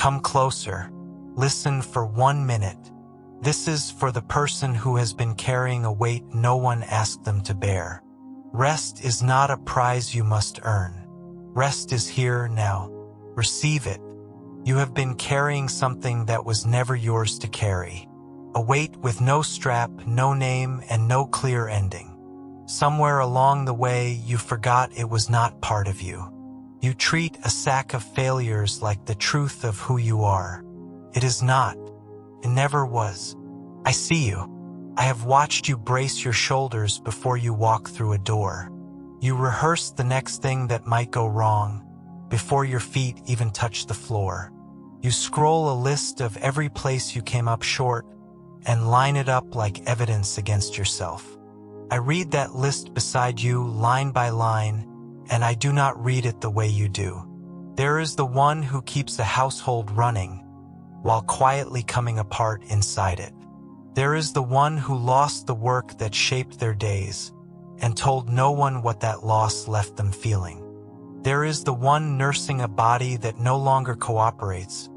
Come closer. Listen for 1 minute. This is for the person who has been carrying a weight no one asked them to bear. Rest is not a prize you must earn. Rest is here now. Receive it. You have been carrying something that was never yours to carry. A weight with no strap, no name, and no clear ending. Somewhere along the way, you forgot it was not part of you. You treat a sack of failures like the truth of who you are. It is not. It never was. I see you. I have watched you brace your shoulders before you walk through a door. You rehearse the next thing that might go wrong before your feet even touch the floor. You scroll a list of every place you came up short and line it up like evidence against yourself. I read that list beside you line by line, and I do not read it the way you do. There is the one who keeps a household running while quietly coming apart inside it. There is the one who lost the work that shaped their days and told no one what that loss left them feeling. There is the one nursing a body that no longer cooperates,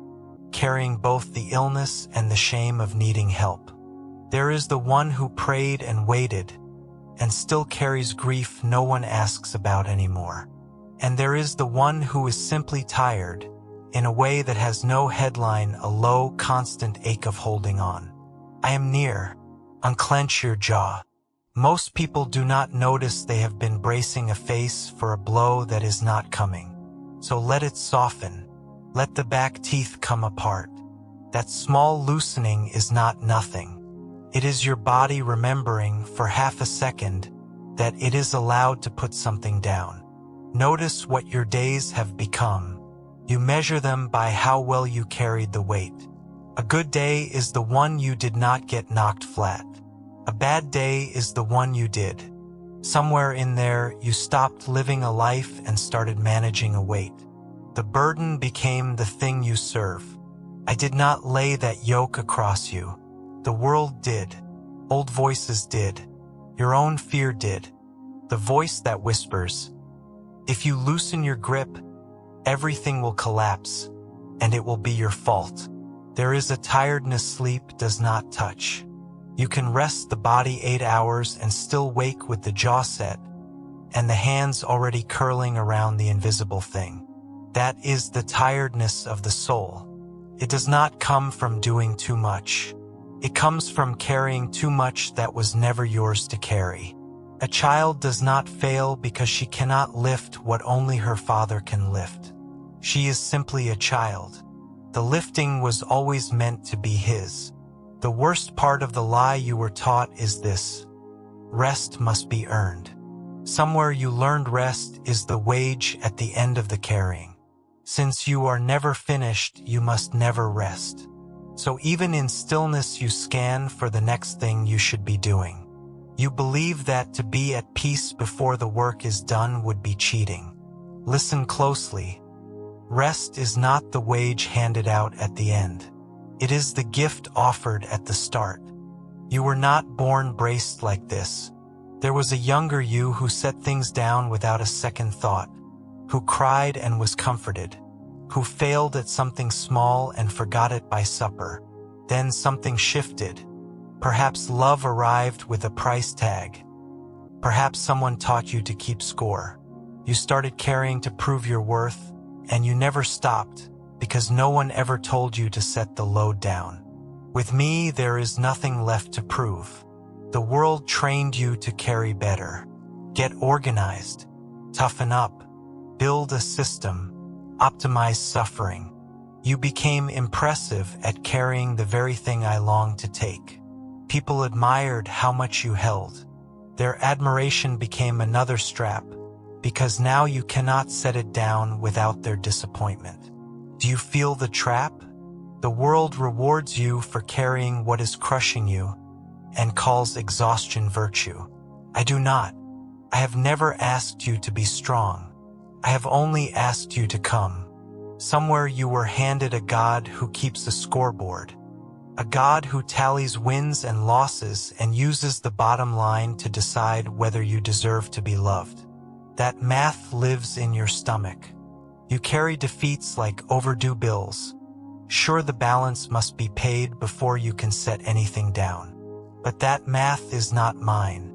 carrying both the illness and the shame of needing help. There is the one who prayed and waited and still carries grief no one asks about anymore. And there is the one who is simply tired, in a way that has no headline, a low, constant ache of holding on. I am near. Unclench your jaw. Most people do not notice they have been bracing a face for a blow that is not coming. So let it soften. Let the back teeth come apart. That small loosening is not nothing. It is your body remembering for half a second that it is allowed to put something down. Notice what your days have become. You measure them by how well you carried the weight. A good day is the one you did not get knocked flat. A bad day is the one you did. Somewhere in there, you stopped living a life and started managing a weight. The burden became the thing you serve. I did not lay that yoke across you. The world did. Old voices did. Your own fear did. The voice that whispers, if you loosen your grip, everything will collapse, and it will be your fault. There is a tiredness sleep does not touch. You can rest the body 8 hours and still wake with the jaw set, and the hands already curling around the invisible thing. That is the tiredness of the soul. It does not come from doing too much. It comes from carrying too much that was never yours to carry. A child does not fail because she cannot lift what only her father can lift. She is simply a child. The lifting was always meant to be his. The worst part of the lie you were taught is this: rest must be earned. Somewhere you learned rest is the wage at the end of the carrying. Since you are never finished, you must never rest. So even in stillness you scan for the next thing you should be doing. You believe that to be at peace before the work is done would be cheating. Listen closely. Rest is not the wage handed out at the end. It is the gift offered at the start. You were not born braced like this. There was a younger you who set things down without a second thought, who cried and was comforted, who failed at something small and forgot it by supper. Then something shifted. Perhaps love arrived with a price tag. Perhaps someone taught you to keep score. You started carrying to prove your worth, and you never stopped because no one ever told you to set the load down. With me, there is nothing left to prove. The world trained you to carry better. Get organized, toughen up, build a system, optimize suffering. You became impressive at carrying the very thing I longed to take. People admired how much you held. Their admiration became another strap, because now you cannot set it down without their disappointment. Do you feel the trap? The world rewards you for carrying what is crushing you and calls exhaustion virtue. I do not. I have never asked you to be strong. I have only asked you to come. Somewhere you were handed a God who keeps a scoreboard, a God who tallies wins and losses and uses the bottom line to decide whether you deserve to be loved. That math lives in your stomach. You carry defeats like overdue bills, Sure, the balance must be paid before you can set anything down. But that math is not mine.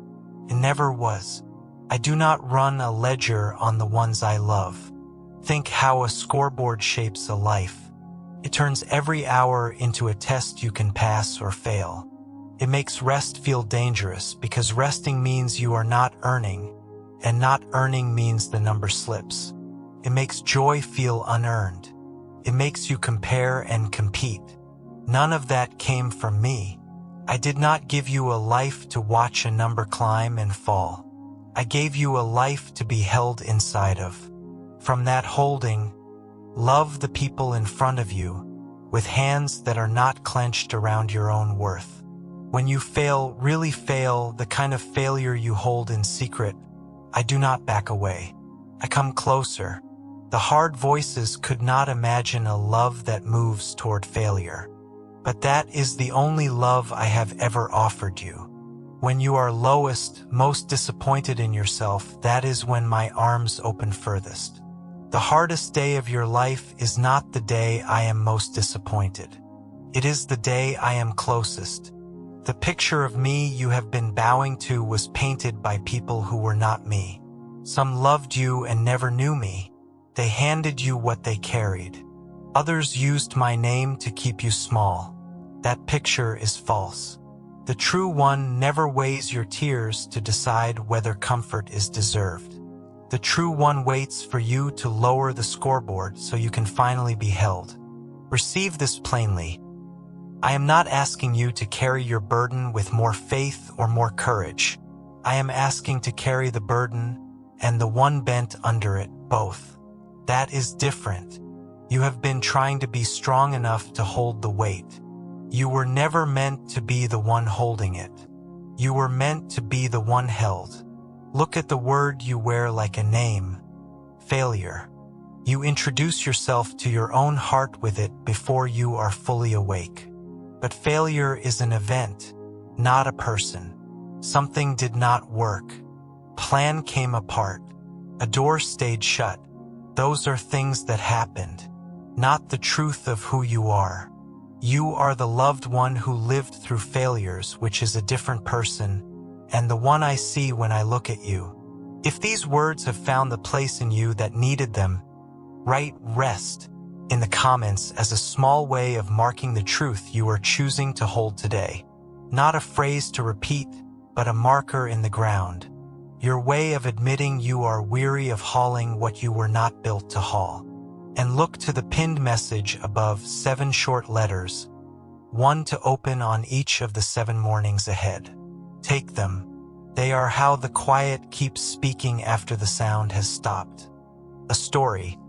It never was. I do not run a ledger on the ones I love. Think how a scoreboard shapes a life. It turns every hour into a test you can pass or fail. It makes rest feel dangerous because resting means you are not earning, and not earning means the number slips. It makes joy feel unearned. It makes you compare and compete. None of that came from me. I did not give you a life to watch a number climb and fall. I gave you a life to be held inside of. From that holding, love the people in front of you with hands that are not clenched around your own worth. When you fail, really fail, the kind of failure you hold in secret, I do not back away. I come closer. The hard voices could not imagine a love that moves toward failure. But that is the only love I have ever offered you. When you are lowest, most disappointed in yourself, that is when my arms open furthest. The hardest day of your life is not the day I am most disappointed. It is the day I am closest. The picture of me you have been bowing to was painted by people who were not me. Some loved you and never knew me. They handed you what they carried. Others used my name to keep you small. That picture is false. The true one never weighs your tears to decide whether comfort is deserved. The true one waits for you to lower the scoreboard so you can finally be held. Receive this plainly. I am not asking you to carry your burden with more faith or more courage. I am asking to carry the burden and the one bent under it, both. That is different. You have been trying to be strong enough to hold the weight. You were never meant to be the one holding it. You were meant to be the one held. Look at the word you wear like a name: failure. You introduce yourself to your own heart with it before you are fully awake. But failure is an event, not a person. Something did not work. Plan came apart. A door stayed shut. Those are things that happened, not the truth of who you are. You are the loved one who lived through failures, which is a different person, and the one I see when I look at you. If these words have found the place in you that needed them, write "rest" in the comments as a small way of marking the truth you are choosing to hold today. Not a phrase to repeat, but a marker in the ground. Your way of admitting you are weary of hauling what you were not built to haul. And look to the pinned message above, 7 short letters, one to open on each of the 7 mornings ahead. Take them. They are how the quiet keeps speaking after the sound has stopped. A story.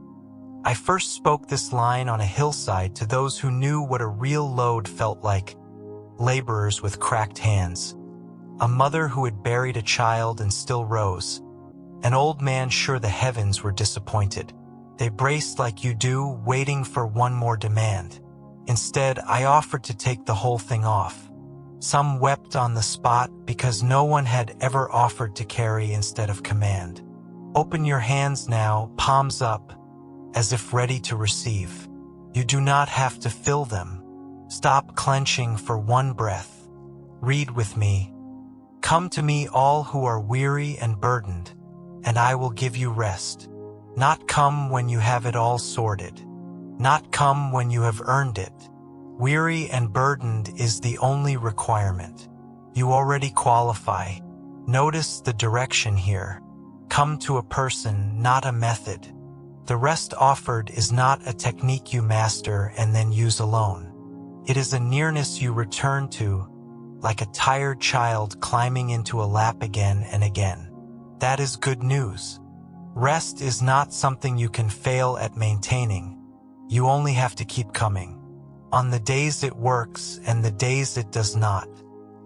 I first spoke this line on a hillside to those who knew what a real load felt like. Laborers with cracked hands. A mother who had buried a child and still rose. An old man sure the heavens were disappointed. They braced like you do, waiting for one more demand. Instead, I offered to take the whole thing off. Some wept on the spot because no one had ever offered to carry instead of command. Open your hands now, palms up, as if ready to receive. You do not have to fill them. Stop clenching for one breath. Read with me. Come to me all who are weary and burdened, and I will give you rest. Not come when you have it all sorted. Not come when you have earned it. Weary and burdened is the only requirement. You already qualify. Notice the direction here. Come to a person, not a method. The rest offered is not a technique you master and then use alone. It is a nearness you return to, like a tired child climbing into a lap again and again. That is good news. Rest is not something you can fail at maintaining. You only have to keep coming. On the days it works and the days it does not.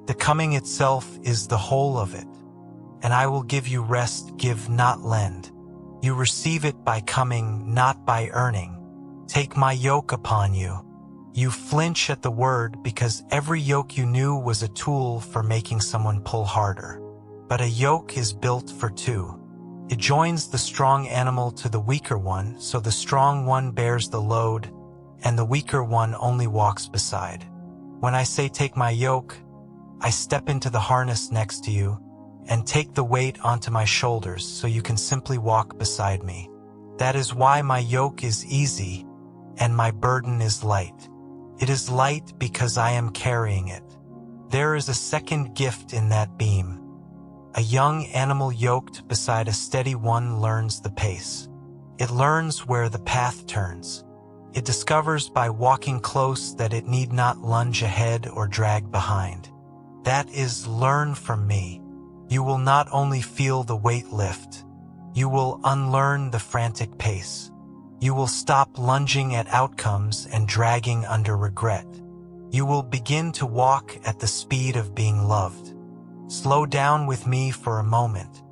The coming itself is the whole of it. And I will give you rest, give, not lend. You receive it by coming, not by earning. Take my yoke upon you. You flinch at the word because every yoke you knew was a tool for making someone pull harder. But a yoke is built for two. It joins the strong animal to the weaker one, so the strong one bears the load, and the weaker one only walks beside. When I say take my yoke, I step into the harness next to you and take the weight onto my shoulders so you can simply walk beside me. That is why my yoke is easy and my burden is light. It is light because I am carrying it. There is a second gift in that beam. A young animal yoked beside a steady one learns the pace. It learns where the path turns. It discovers by walking close that it need not lunge ahead or drag behind. That is learn from me. You will not only feel the weight lift, you will unlearn the frantic pace. You will stop lunging at outcomes and dragging under regret. You will begin to walk at the speed of being loved. Slow down with me for a moment.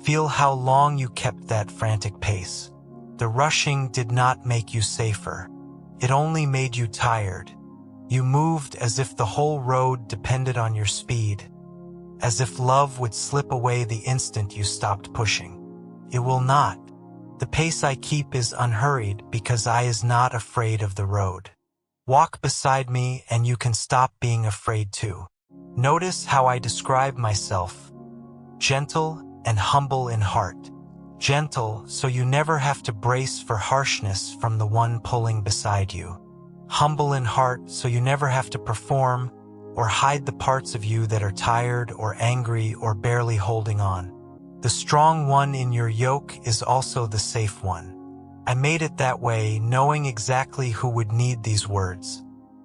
Feel how long you kept that frantic pace. The rushing did not make you safer. It only made you tired. You moved as if the whole road depended on your speed, as if love would slip away the instant you stopped pushing. It will not. The pace I keep is unhurried because I is not afraid of the road. Walk beside me and you can stop being afraid too. Notice how I describe myself. Gentle and humble in heart. Gentle so you never have to brace for harshness from the one pulling beside you. Humble in heart so you never have to perform or hide the parts of you that are tired or angry or barely holding on. The strong one in your yoke is also the safe one. I made it that way knowing exactly who would need these words.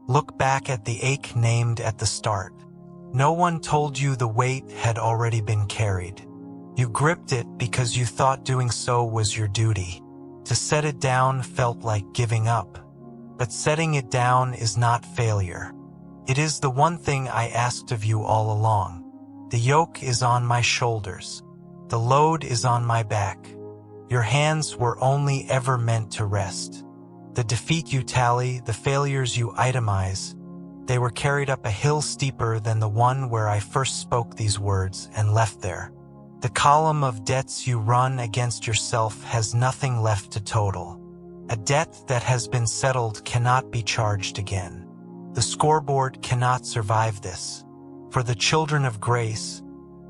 Look back at the ache named at the start. No one told you the weight had already been carried. You gripped it because you thought doing so was your duty. To set it down felt like giving up. But setting it down is not failure. It is the one thing I asked of you all along. The yoke is on my shoulders. The load is on my back. Your hands were only ever meant to rest. The defeat you tally, the failures you itemize, they were carried up a hill steeper than the one where I first spoke these words and left there. The column of debts you run against yourself has nothing left to total. A debt that has been settled cannot be charged again. The scoreboard cannot survive this. For the children of grace,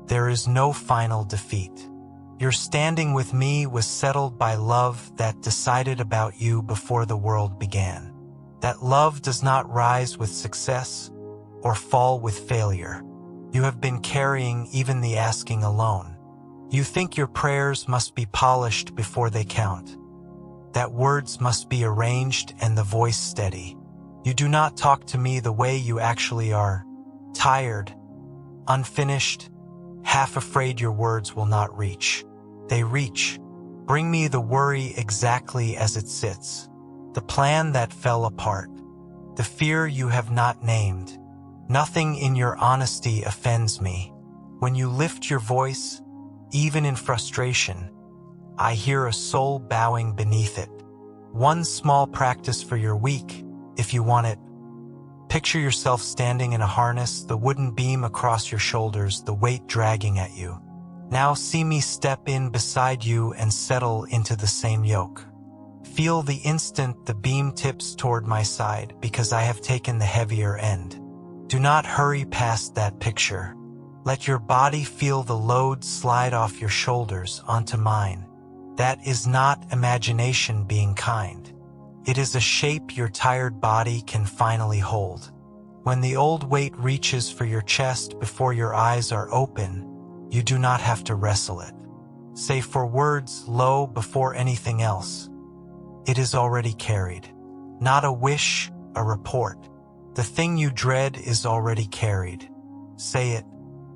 there is no final defeat. Your standing with me was settled by love that decided about you before the world began. That love does not rise with success or fall with failure. You have been carrying even the asking alone. You think your prayers must be polished before they count, that words must be arranged and the voice steady. You do not talk to me the way you actually are, tired, unfinished, half afraid your words will not reach. They reach. Bring me the worry exactly as it sits, the plan that fell apart, the fear you have not named. Nothing in your honesty offends me. When you lift your voice, even in frustration, I hear a soul bowing beneath it. One small practice for your week, if you want it. Picture yourself standing in a harness, the wooden beam across your shoulders, the weight dragging at you. Now see me step in beside you and settle into the same yoke. Feel the instant the beam tips toward my side because I have taken the heavier end. Do not hurry past that picture. Let your body feel the load slide off your shoulders onto mine. That is not imagination being kind. It is a shape your tired body can finally hold. When the old weight reaches for your chest before your eyes are open, you do not have to wrestle it. Say for words low before anything else. It is already carried. Not a wish, a report. The thing you dread is already carried. Say it.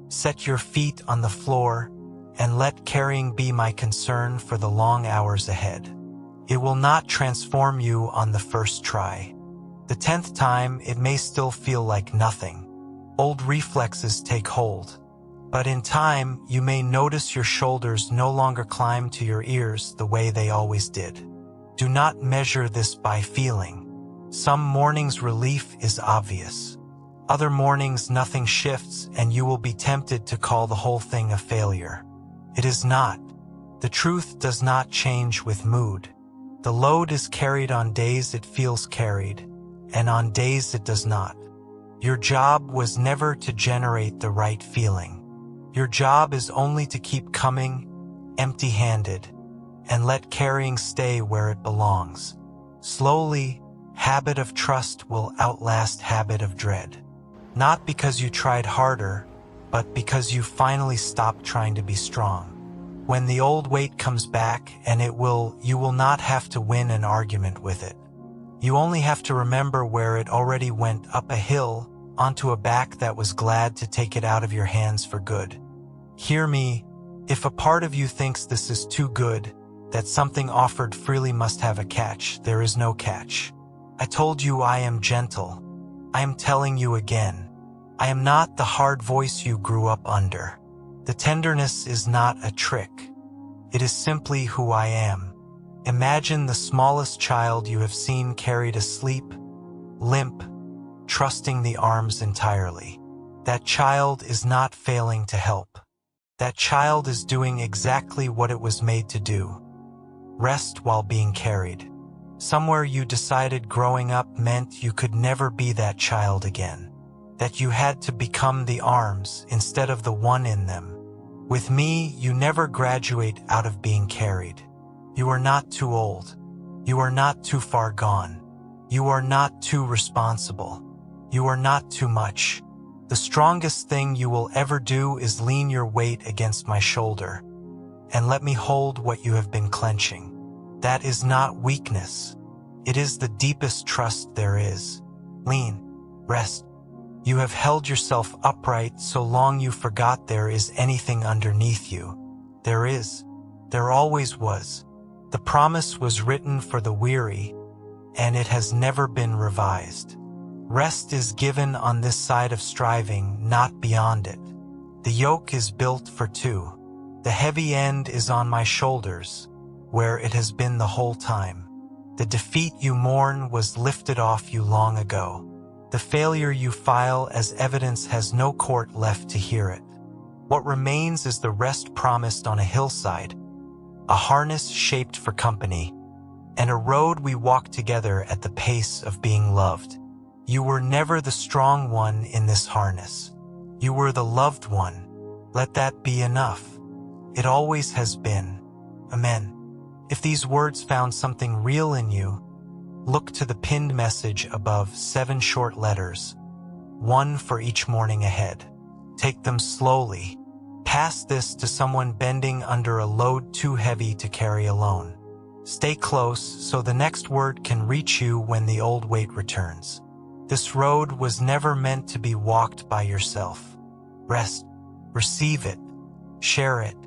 Set your feet on the floor and let carrying be my concern for the long hours ahead. It will not transform you on the first try. The 10th time, it may still feel like nothing. Old reflexes take hold. But in time, you may notice your shoulders no longer climb to your ears the way they always did. Do not measure this by feeling. Some mornings relief is obvious. Other mornings nothing shifts and you will be tempted to call the whole thing a failure. It is not. The truth does not change with mood. The load is carried on days it feels carried, and on days it does not. Your job was never to generate the right feeling. Your job is only to keep coming, empty-handed, and let carrying stay where it belongs. Slowly, habit of trust will outlast habit of dread. Not because you tried harder, but because you finally stopped trying to be strong. When the old weight comes back, and you will not have to win an argument with it. You only have to remember where it already went up a hill, onto a back that was glad to take it out of your hands for good. Hear me, if a part of you thinks this is too good, that something offered freely must have a catch, there is no catch. I told you I am gentle. I am telling you again. I am not the hard voice you grew up under. The tenderness is not a trick. It is simply who I am. Imagine the smallest child you have seen carried asleep, limp, trusting the arms entirely. That child is not failing to help. That child is doing exactly what it was made to do. Rest while being carried. Somewhere you decided growing up meant you could never be that child again. That you had to become the arms instead of the one in them. With me, you never graduate out of being carried. You are not too old. You are not too far gone. You are not too responsible. You are not too much. The strongest thing you will ever do is lean your weight against my shoulder and let me hold what you have been clenching. That is not weakness. It is the deepest trust there is. Lean. Rest. You have held yourself upright so long you forgot there is anything underneath you. There is. There always was. The promise was written for the weary, and it has never been revised. Rest is given on this side of striving, not beyond it. The yoke is built for two. The heavy end is on my shoulders, where it has been the whole time. The defeat you mourn was lifted off you long ago. The failure you file as evidence has no court left to hear it. What remains is the rest promised on a hillside, a harness shaped for company, and a road we walk together at the pace of being loved. You were never the strong one in this harness. You were the loved one. Let that be enough. It always has been. Amen. If these words found something real in you, look to the pinned message above, 7 short letters, 1 for each morning ahead. Take them slowly. Pass this to someone bending under a load too heavy to carry alone. Stay close so the next word can reach you when the old weight returns. This road was never meant to be walked by yourself. Rest. Receive it. Share it.